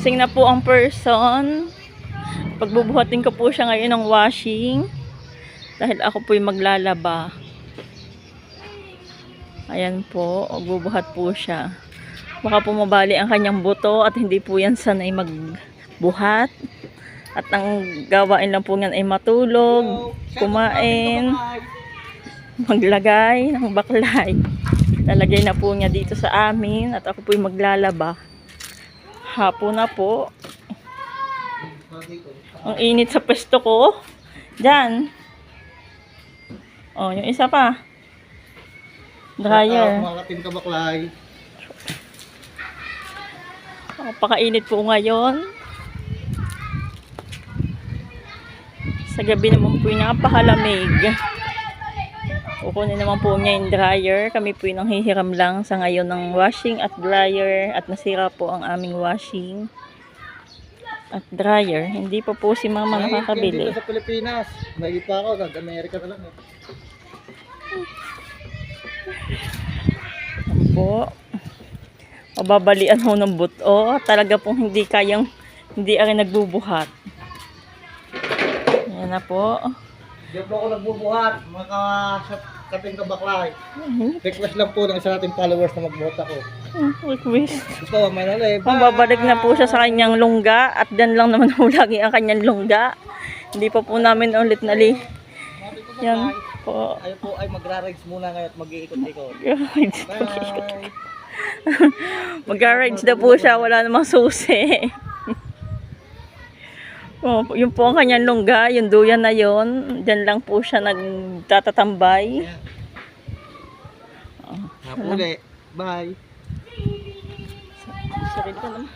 Gising na po ang person. Pagbubuhatin ko po siya ngayon ng washing. Dahil ako po yung maglalaba. Ayan po, magbubuhat po siya. Baka po mabali ang kanyang buto at hindi po yan sanay magbuhat. At ang gawain lang po yan ay matulog, kumain, maglagay ng baklay. Lalagay na po niya dito sa amin at ako po yung maglalaba. Hapon na po. Ang init sa pwesto ko. Diyan. Oh, yung isa pa. Dryer. Makatin ka baklay. Pakainit po ngayon. Sa gabi naman po yung napakalamig. Kukunin naman po niya yung dryer. Kami po yung nanghihiram lang sa ngayon ng washing at dryer. At nasira po ang aming washing at dryer. Hindi pa po si mama nakakabili. Dito sa Pilipinas. May pa ako. Nag-Amerika na lang. Yan po. Mababalian ho ng buto. Talaga pong hindi kayang, hindi ako nagbubuhat. Yan na po. Diyan po ako nagbubuhat. Mga kating ka baklay. Request lang po ng isa nating followers na magbuhat ako. Request. Gusto, may nalay. Mababalik na po siya sa kanyang lungga. At dyan lang naman po lagi ang kanyang lungga. Hindi pa po namin ulit nali. Yan po. Ayaw po ay magra-rides muna ngayon at mag-iikot-ikot. Bye! Mag-rides na po siya. Wala namang susi. Oh, yun po ang kanyang lungga, yung duyan na yun. Diyan lang po siya nagtatatambay. Hapuli. Bye! Sarili ka naman.